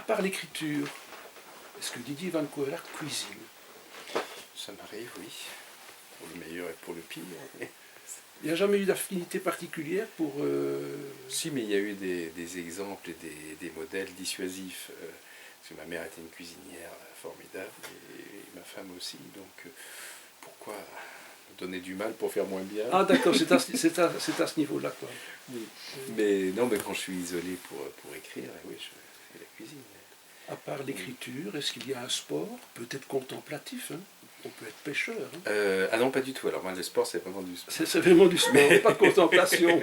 part l'écriture, est-ce que Didier Van Coelaert cuisine? Ça m'arrive, oui. Pour le meilleur et pour le pire. Il n'y a jamais eu d'affinité particulière pour... Si, mais il y a eu des exemples et des modèles dissuasifs. Parce que ma mère était une cuisinière formidable et ma femme aussi. Donc pourquoi me donner du mal pour faire moins bien? Ah d'accord, c'est à ce niveau-là, quoi. Oui. Mais non, mais quand je suis isolé pour écrire, oui, je fais la cuisine. À part l'écriture, est-ce qu'il y a un sport, peut-être contemplatif, hein? On peut être pêcheur. Hein? Ah non, pas du tout. Alors moi, le sport, c'est vraiment du sport. C'est vraiment du sport, pas de contemplation.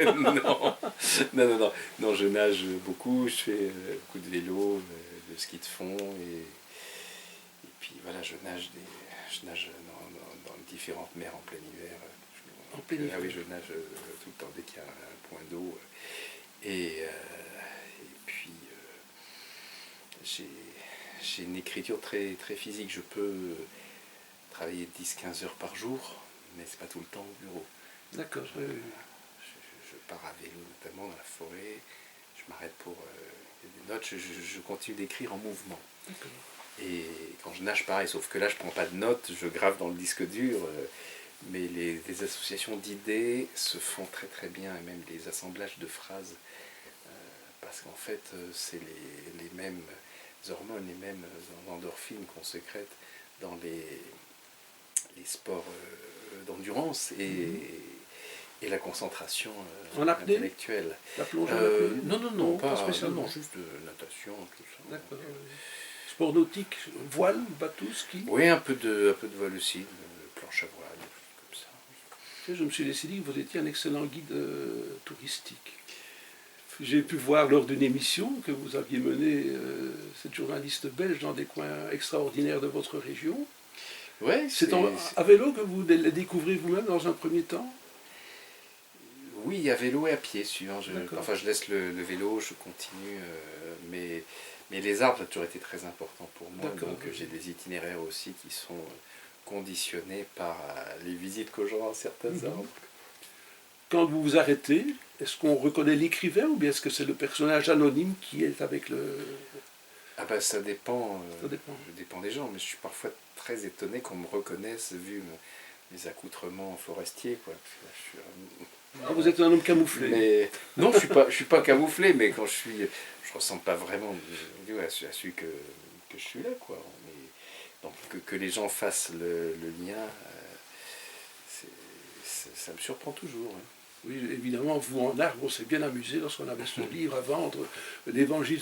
Non, je nage beaucoup, je fais beaucoup de vélo, de ski de fond, et puis voilà, je nage dans différentes mers en plein hiver. En plein hiver. Ah oui, je nage tout le temps dès qu'il y a un point d'eau. Et puis, j'ai une écriture très, très physique. Je peux travailler 10-15 heures par jour, mais c'est pas tout le temps au bureau. D'accord. Je pars à vélo, notamment dans la forêt. Je m'arrête pour des notes. Je continue d'écrire en mouvement. D'accord. Et quand je nage, pareil, sauf que là, je prends pas de notes, je grave dans le disque dur. Mais les associations d'idées se font très très bien, et même les assemblages de phrases. Parce qu'en fait, c'est les mêmes hormones, les mêmes endorphines qu'on sécrète dans les sports d'endurance et la concentration intellectuelle. La plongée en apnée? Non, pas spécialement. Non, juste natation, tout ça. D'accord. Sport nautique, voile, bateau, ski? Oui, un peu de voile aussi, planche à voile, comme ça. Je me suis laissé dire que vous étiez un excellent guide touristique. J'ai pu voir lors d'une émission que vous aviez menée cette journaliste belge dans des coins extraordinaires de votre région. Ouais, c'est à vélo que vous les découvrez vous-même dans un premier temps? Oui, à vélo et à pied, suivant. Parfois je laisse le vélo, je continue, mais les arbres, ça a toujours été très important pour moi. Donc j'ai des itinéraires aussi qui sont conditionnés par les visites que j'aurai dans certains arbres. Quand vous vous arrêtez, est-ce qu'on reconnaît l'écrivain ou bien est-ce que c'est le personnage anonyme qui est avec le... Ah ben ça dépend, ça dépend des gens, mais je suis parfois très étonné qu'on me reconnaisse vu mes accoutrements forestiers, quoi. Vous êtes un homme camouflé. Mais, non, je suis pas camouflé, mais quand je ressemble pas vraiment à celui que je suis là, quoi. Donc que les gens fassent le lien, ça me surprend toujours. Hein. Oui, évidemment, vous en art, on s'est bien amusé lorsqu'on avait ce livre à vendre, l'Évangile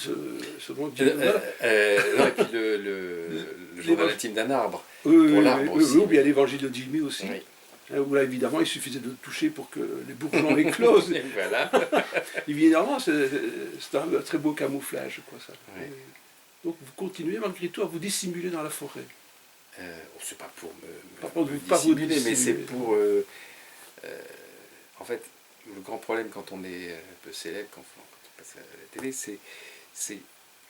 selon Dieu. Non, et puis le journal intime d'un arbre, pour l'arbre aussi. Oui, ou bien l'Évangile de Jimmy aussi. Oui. Où là, évidemment, il suffisait de toucher pour que les bourgeons éclosent. Voilà. Évidemment, c'est un très beau camouflage, quoi, ça. Oui. Donc, vous continuez malgré tout à vous dissimuler dans la forêt. C'est pas pour me dissimuler, mais c'est pour... en fait, le grand problème quand on est un peu célèbre, quand on passe à la télé, c'est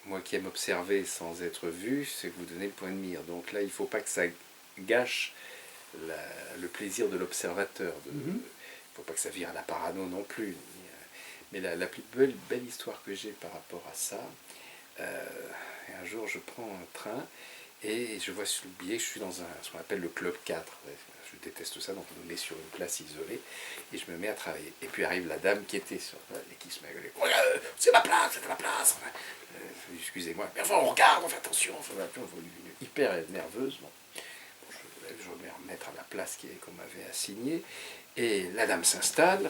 moi qui aime observer sans être vu, c'est que vous donnez le point de mire. Donc là, il ne faut pas que ça gâche le plaisir de l'observateur. Il ne faut pas que ça vire à la parano non plus. Mais la plus belle histoire que j'ai par rapport à ça, un jour je prends un train et je vois sur le billet que je suis dans ce qu'on appelle le Club 4. Je déteste ça, donc on me met sur une place isolée et je me mets à travailler. Et puis arrive la dame qui était sur et qui se met à gueuler. C'est ma place, c'est ma place. Excusez-moi, mais enfin on regarde, on fait attention. Hyper nerveuse. Bon. Je vais me remettre à la place qu'on m'avait assignée. Et la dame s'installe.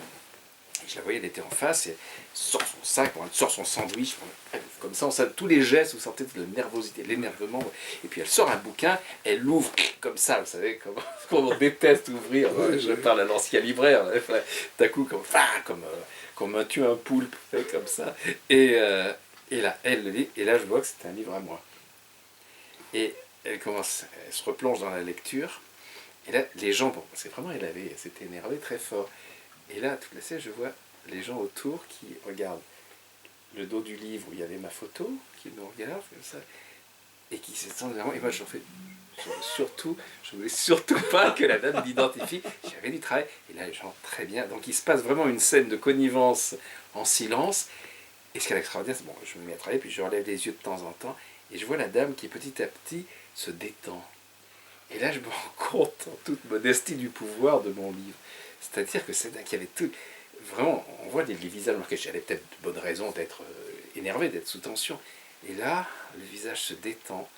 Je la voyais, elle était en face, et elle sort son sac, elle sort son sandwich, comme ça, on sent tous les gestes, vous sentez de la nervosité, de l'énervement, et puis elle sort un bouquin, elle l'ouvre comme ça, vous savez, comme on déteste ouvrir, je parle à l'ancien libraire, d'un coup, comme un tue un poulpe, comme ça, et là, elle le lit, et là, je vois que c'est un livre à moi. Et elle se replonge dans la lecture, et là, les gens, bon, c'est vraiment, elle s'était énervée très fort. Et là, toute la scène, je vois les gens autour qui regardent le dos du livre où il y avait ma photo, qui me regardent comme ça, et qui s'étendent vers moi. Et moi, je ne voulais surtout pas que la dame m'identifie. J'avais du travail. Et là, les gens, très bien. Donc, il se passe vraiment une scène de connivence en silence. Et ce qui est extraordinaire, c'est bon, je me mets à travailler, puis je relève les yeux de temps en temps, et je vois la dame qui petit à petit se détend. Et là, je me rends compte, en toute modestie, du pouvoir de mon livre. C'est-à-dire que c'est qu'il y avait tout... Vraiment, on voit les visages marqués. J'avais peut-être de bonnes raisons d'être énervé, d'être sous tension. Et là, le visage se détend.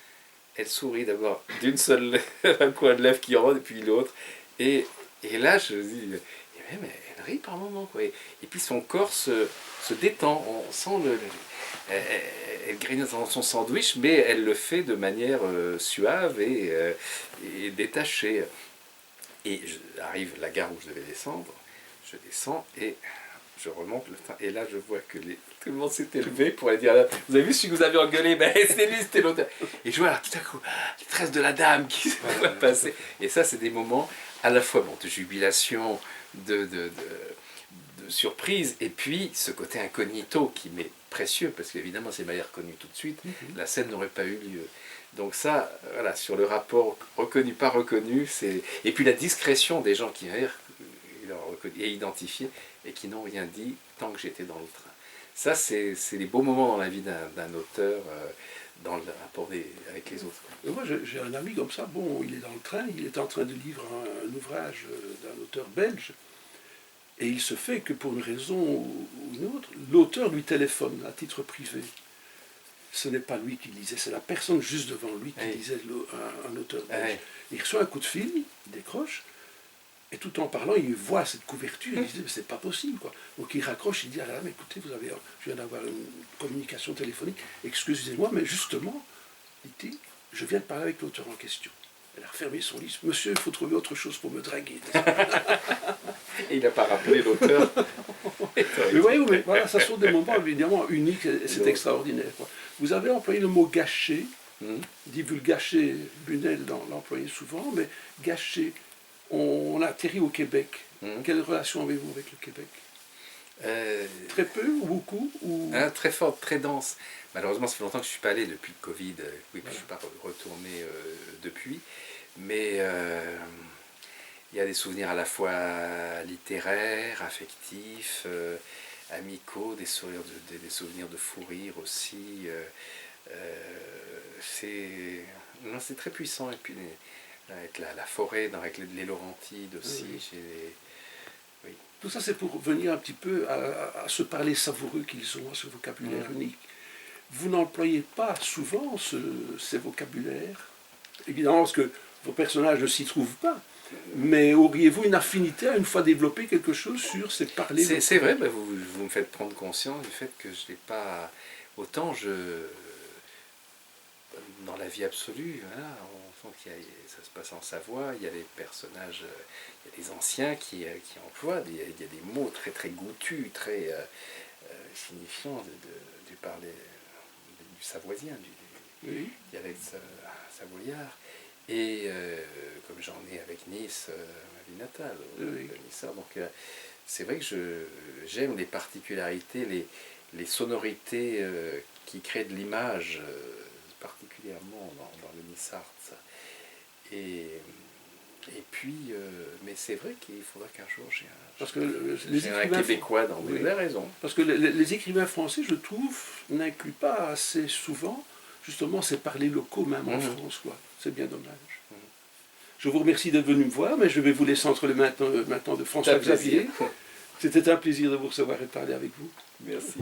Elle sourit d'abord d'une seule un coin de lèvre qui rentre, et puis l'autre. Et là, je me dis, mais elle rit par moments, quoi. Et puis son corps se détend. On sent elle grignote dans son sandwich, mais elle le fait de manière suave et détachée. Et arrive la gare où je devais descendre. Je descends et je remonte le train. Et là, je vois que tout le monde s'est élevé pour aller dire, vous avez vu celui que vous avez engueulé? Ben, c'était lui, c'était l'autre. Et je vois là, tout à coup, les tresses de la dame qui se voient passer. Et ça, c'est des moments à la fois de jubilation, de surprise, et puis ce côté incognito qui m'est précieux, parce qu'évidemment, si elle m'avait reconnu tout de suite, la scène n'aurait pas eu lieu. Donc ça, voilà, sur le rapport reconnu, pas reconnu, c'est... Et puis la discrétion des gens qui m'avaient et identifié et qui n'ont rien dit tant que j'étais dans le train. Ça, c'est les beaux moments dans la vie d'un auteur, dans le rapport avec les autres. Moi, j'ai un ami comme ça, bon, il est dans le train, il est en train de lire un ouvrage d'un auteur belge, et il se fait que pour une raison ou une autre, l'auteur lui téléphone à titre privé. Ce n'est pas lui qui lisait, c'est la personne juste devant lui qui lisait un auteur belge. Il reçoit un coup de fil, il décroche, et tout en parlant, il voit cette couverture, il dit, mais c'est pas possible, quoi. Donc il raccroche, il dit, ah là, mais écoutez, je viens d'avoir une communication téléphonique, excusez-moi, mais justement, dit-il, je viens de parler avec l'auteur en question. Elle a refermé son livre, monsieur, il faut trouver autre chose pour me draguer. Et il n'a pas rappelé l'auteur. Mais voyez, mais voilà, ça sont des moments évidemment uniques, c'est extraordinaire, quoi. Vous avez employé le mot gâcher, dit vulgacher, Bunel l'employait souvent, mais gâcher. On atterrit au Québec. Quelle relation avez-vous avec le Québec? Très peu ou beaucoup Très forte, très dense. Malheureusement, ça fait longtemps que je ne suis pas allé depuis le Covid. Oui, voilà. Je ne suis pas retourné depuis. Mais il y a des souvenirs à la fois littéraires, affectifs, amicaux, des souvenirs de fou rire aussi. C'est très puissant. Et puis avec la forêt, avec les Laurentides aussi. Oui. Tout ça, c'est pour venir un petit peu à ce parler savoureux qu'ils ont, à ce vocabulaire unique. Vous n'employez pas souvent ces vocabulaires, évidemment parce que vos personnages ne s'y trouvent pas, mais auriez-vous une affinité à une fois développer quelque chose sur ces parler? C'est vrai, bah vous me faites prendre conscience du fait que je n'ai pas... Autant dans la vie absolue, voilà, on sent ça se passe en Savoie, il y a des personnages, il y a des anciens qui emploient, il y a des mots très très goûtus, très signifiants du parler du savoisien, du dialecte savoyard. Et comme j'en ai avec Nice, ma ville natale, Nice, donc c'est vrai que j'aime les particularités, les sonorités qui créent de l'image, particulièrement dans le Nissart. Et puis, mais c'est vrai qu'il faudra qu'un jour j'ai un Québécois dans vous avez raison. Parce que les écrivains français, je trouve, n'incluent pas assez souvent, justement, ces parlers locaux, même en France, quoi. C'est bien dommage. Je vous remercie d'être venu me voir, mais je vais vous laisser entre les mains maintenant de François Xavier. C'était un plaisir de vous recevoir et de parler avec vous. Merci.